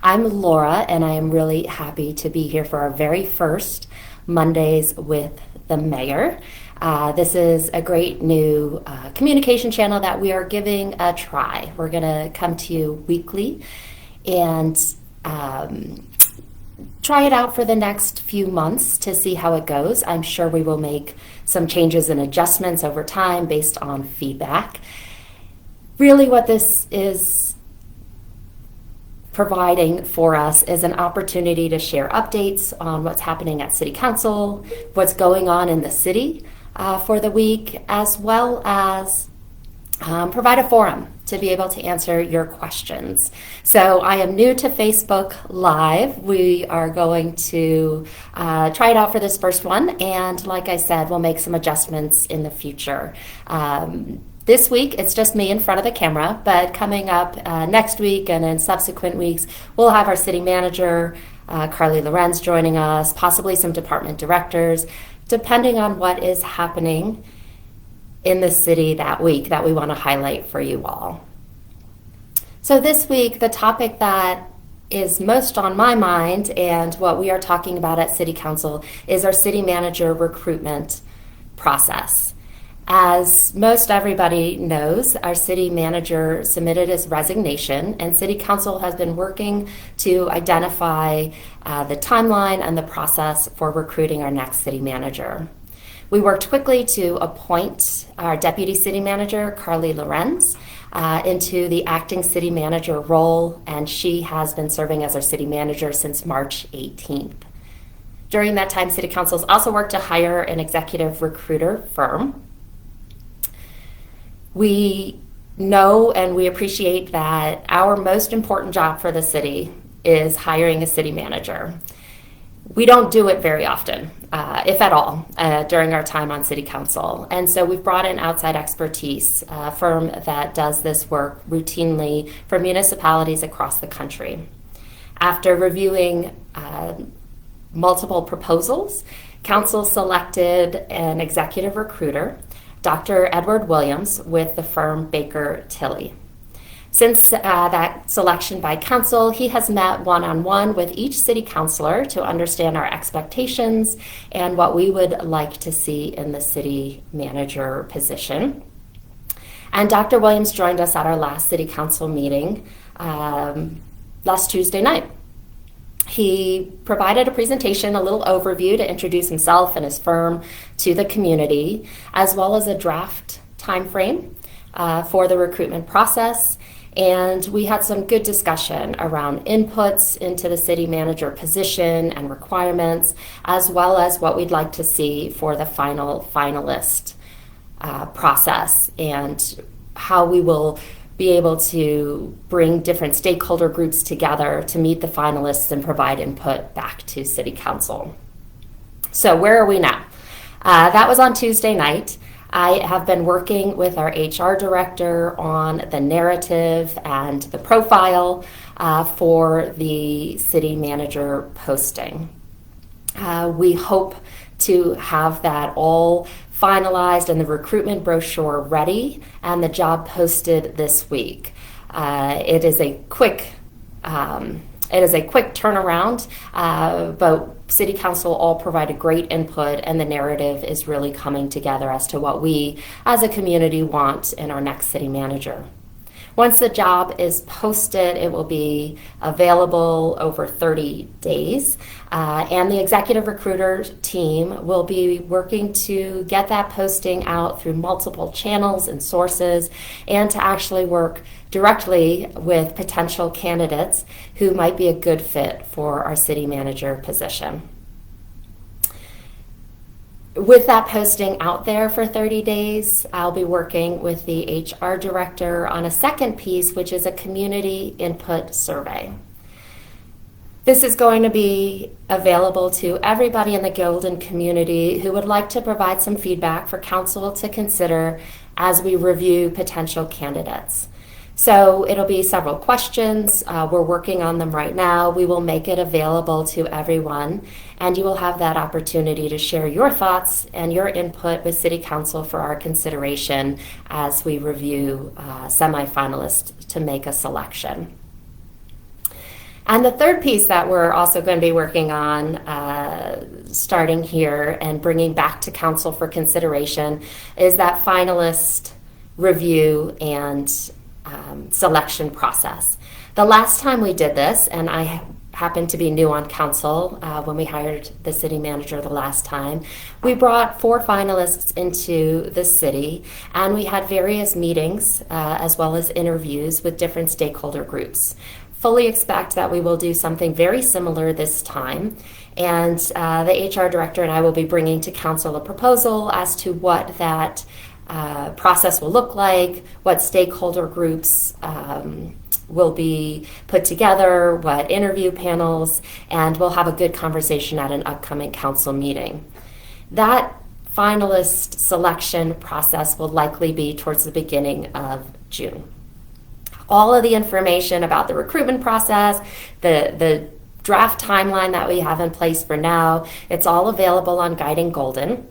I'm Laura, and I am really happy to be here for our very first Mondays with the Mayor. This is a great new communication channel that we are giving a try. We're going to come to you weekly and try it out for the next few months to see how it goes. I'm sure we will make some changes and adjustments over time based on feedback. Really, what this is providing for us is an opportunity to share updates on what's happening at City Council, what's going on in the city for the week, as well as provide a forum to be able to answer your questions. So I am new to Facebook Live. We are going to try it out for this first one, and like I said, we'll make some adjustments in the future. This week, it's just me in front of the camera, but coming up next week and in subsequent weeks, we'll have our city manager, Carly Lorenz, joining us, possibly some department directors, depending on what is happening in the city that week that we want to highlight for you all. So this week, the topic that is most on my mind and what we are talking about at City Council is our city manager recruitment process. As most everybody knows, our city manager submitted his resignation, and City Council has been working to identify the timeline and the process for recruiting our next city manager. We worked quickly to appoint our deputy city manager, Carly Lorenz, into the acting city manager role, and she has been serving as our city manager since March 18th. During that time, City Council has also worked to hire an executive recruiter firm. We know and we appreciate that our most important job for the city is hiring a city manager. We don't do it very often, if at all, during our time on City Council. And so we've brought in outside expertise, a firm that does this work routinely for municipalities across the country. After reviewing multiple proposals, Council selected an executive recruiter, Dr. Edward Williams, with the firm Baker Tilly. Since that selection by Council, he has met one-on-one with each city councilor to understand our expectations and what we would like to see in the city manager position. And Dr. Williams joined us at our last City Council meeting last Tuesday night. He provided a presentation, a little overview to introduce himself and his firm to the community, as well as a draft timeframe for the recruitment process. And we had some good discussion around inputs into the city manager position and requirements, as well as what we'd like to see for the final finalist process and how we will be able to bring different stakeholder groups together to meet the finalists and provide input back to City Council. So where are we now? That was on Tuesday night. I have been working with our HR director on the narrative and the profile for the city manager posting. We hope to have that all finalized and the recruitment brochure ready and the job posted this week. It is a quick turnaround, but City Council all provided great input, and the narrative is really coming together as to what we as a community want in our next city manager. Once the job is posted, it will be available over 30 days, and the executive recruiter team will be working to get that posting out through multiple channels and sources, and to actually work directly with potential candidates who might be a good fit for our city manager position. With that posting out there for 30 days, I'll be working with the HR director on a second piece, which is a community input survey. This is going to be available to everybody in the guild and community who would like to provide some feedback for council to consider as we review potential candidates. So it'll be several questions. We're working on them right now. We will make it available to everyone, and you will have that opportunity to share your thoughts and your input with City Council for our consideration as we review semifinalists to make a selection. And the third piece that we're also going to be working on, starting here and bringing back to council for consideration, is that finalist review and selection process. The last time we did this, and I happened to be new on council when we hired the city manager the last time, we brought 4 finalists into the city, and we had various meetings as well as interviews with different stakeholder groups. Fully expect that we will do something very similar this time, and the HR director and I will be bringing to council a proposal as to what that process will look like, what stakeholder groups will be put together, what interview panels, and we'll have a good conversation at an upcoming council meeting. That finalist selection process will likely be towards the beginning of June. All of the information about the recruitment process, the draft timeline that we have in place for now, it's all available on Guiding Golden.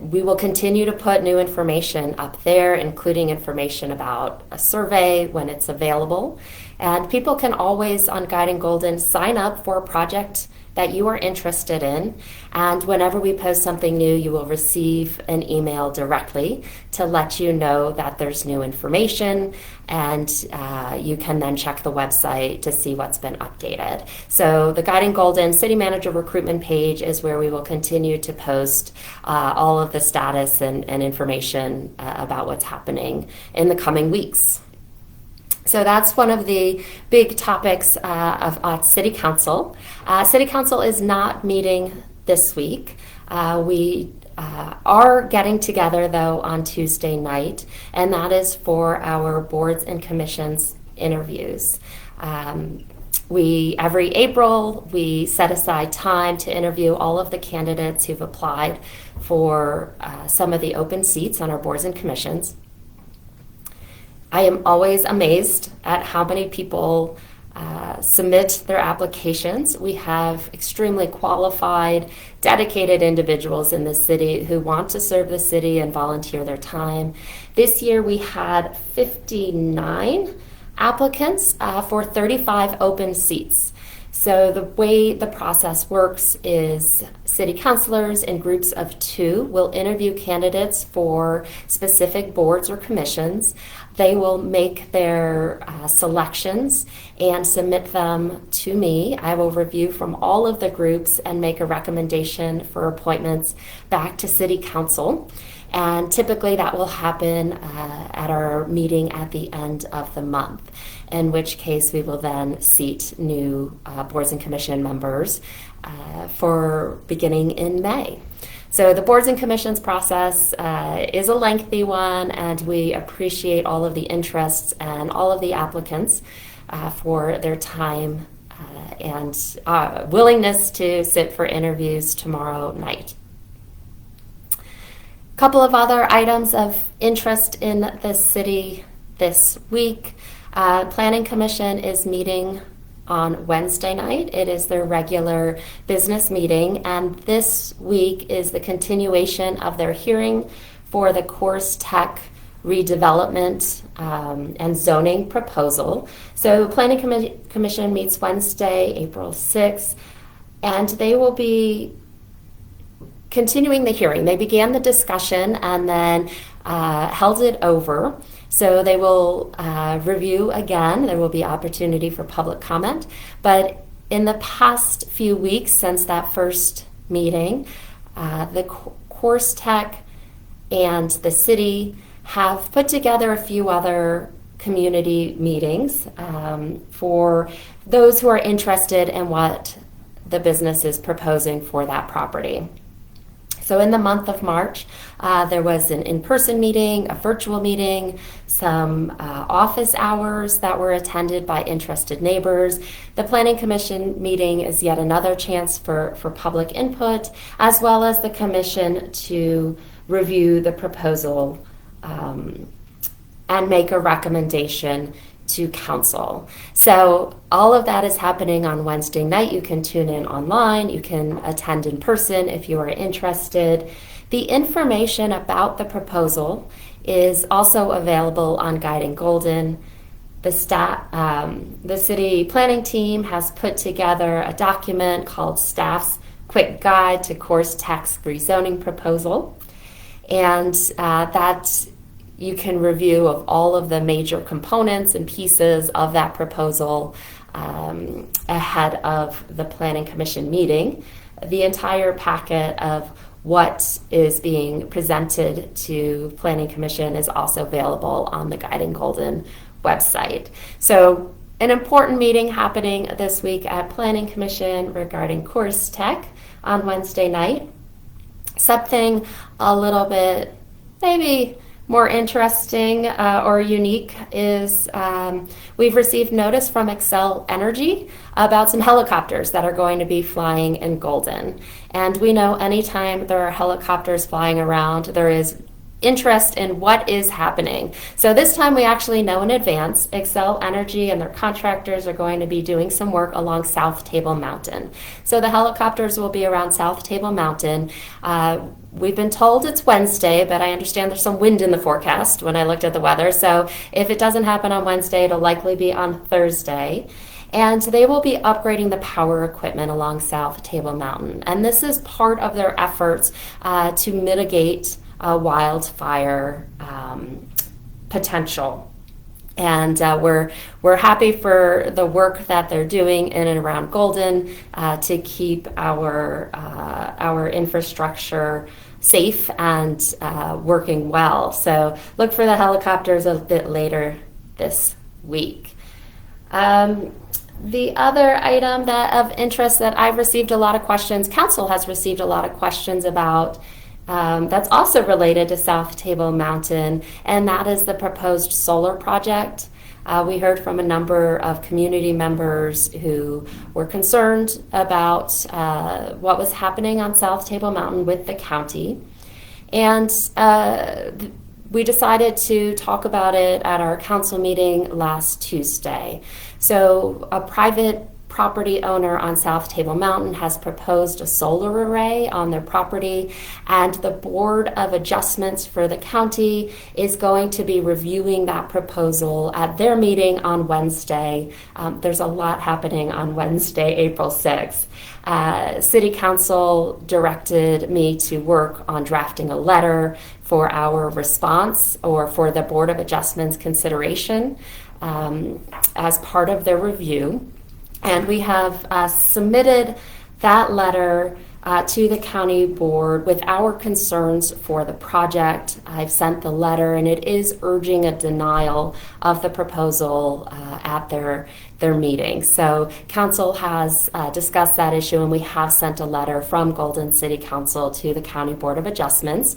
We will continue to put new information up there, including information about a survey when it's available. And people can always, on Guiding Golden, sign up for a project that you are interested in. And whenever we post something new, you will receive an email directly to let you know that there's new information. And you can then check the website to see what's been updated. So the Guiding Golden City Manager recruitment page is where we will continue to post all of the status and information about what's happening in the coming weeks. So that's one of the big topics of City Council. City Council is not meeting this week. We are getting together, though, on Tuesday night, and that is for our boards and commissions interviews. Every April, we set aside time to interview all of the candidates who've applied for some of the open seats on our boards and commissions. I am always amazed at how many people submit their applications. We have extremely qualified, dedicated individuals in the city who want to serve the city and volunteer their time. This year we had 59 applicants for 35 open seats. So the way the process works is city councilors in groups of 2 will interview candidates for specific boards or commissions. They will make their selections and submit them to me. I will review from all of the groups and make a recommendation for appointments back to City Council. And typically that will happen at our meeting at the end of the month, in which case we will then seat new boards and commission members for beginning in May. So the boards and commissions process is a lengthy one, and we appreciate all of the interests and all of the applicants for their time and willingness to sit for interviews tomorrow night. A couple of other items of interest in the city this week. Planning Commission is meeting on Wednesday night. It is their regular business meeting, and this week is the continuation of their hearing for the Course Tech redevelopment and zoning proposal. So Planning Commission meets Wednesday, April 6th, and they will be continuing the hearing. They began the discussion and then held it over. So they will review again. There will be opportunity for public comment. But in the past few weeks since that first meeting, the Course Tech and the city have put together a few other community meetings for those who are interested in what the business is proposing for that property. So in the month of March, there was an in-person meeting, a virtual meeting, some office hours that were attended by interested neighbors. The Planning Commission meeting is yet another chance for public input, as well as the commission to review the proposal and make a recommendation to council. So all of that is happening on Wednesday night. You can tune in online. You can attend in person if you are interested. The information about the proposal is also available on Guiding Golden. The city planning team has put together a document called Staff's Quick Guide to Course Tax Rezoning Proposal, and that you can review of all of the major components and pieces of that proposal ahead of the Planning Commission meeting. The entire packet of what is being presented to Planning Commission is also available on the Guiding Golden website. So an important meeting happening this week at Planning Commission regarding course tech on Wednesday night. Something a little bit maybe more interesting or unique is we've received notice from Xcel Energy about some helicopters that are going to be flying in Golden. And we know anytime there are helicopters flying around, there is interest in what is happening. So this time we actually know in advance. Xcel Energy and their contractors are going to be doing some work along South Table Mountain. So the helicopters will be around South Table Mountain. We've been told it's Wednesday, but I understand there's some wind in the forecast when I looked at the weather. So if it doesn't happen on Wednesday, it'll likely be on Thursday. And they will be upgrading the power equipment along South Table Mountain. And this is part of their efforts to mitigate wildfire potential. And we're happy for the work that they're doing in and around Golden to keep our infrastructure safe and working well. So look for the helicopters a bit later this week. The other item that of interest that I've received a lot of questions, Council has received a lot of questions about, that's also related to South Table Mountain, and that is the proposed solar project. We heard from a number of community members who were concerned about what was happening on South Table Mountain with the county. And we decided to talk about it at our council meeting last Tuesday. So a private property owner on South Table Mountain has proposed a solar array on their property, and the Board of Adjustments for the county is going to be reviewing that proposal at their meeting on Wednesday. There's a lot happening on Wednesday, April 6th. City Council directed me to work on drafting a letter for our response or for the Board of Adjustments consideration as part of their review. And we have submitted that letter to the county board with our concerns for the project. I've sent the letter, and it is urging a denial of the proposal at their meeting. So council has discussed that issue, and we have sent a letter from Golden City Council to the County Board of Adjustments.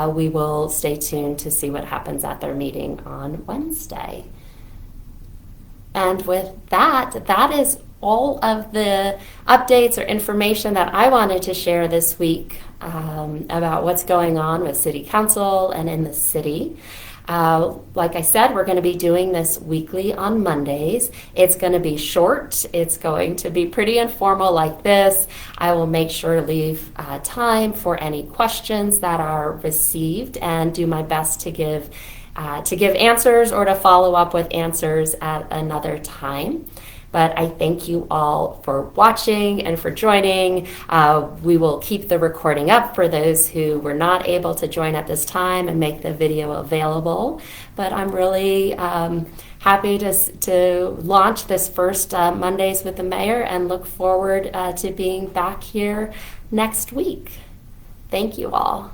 We will stay tuned to see what happens at their meeting on Wednesday. And with that, that is all of the updates or information that I wanted to share this week about what's going on with City Council and in the city. Like I said, we're going to be doing this weekly on Mondays. It's going to be short. It's going to be pretty informal like this. I will make sure to leave time for any questions that are received and do my best to give answers or to follow up with answers at another time. But I thank you all for watching and for joining. We will keep the recording up for those who were not able to join at this time and make the video available. But I'm really happy to launch this first Mondays with the Mayor and look forward to being back here next week. Thank you all.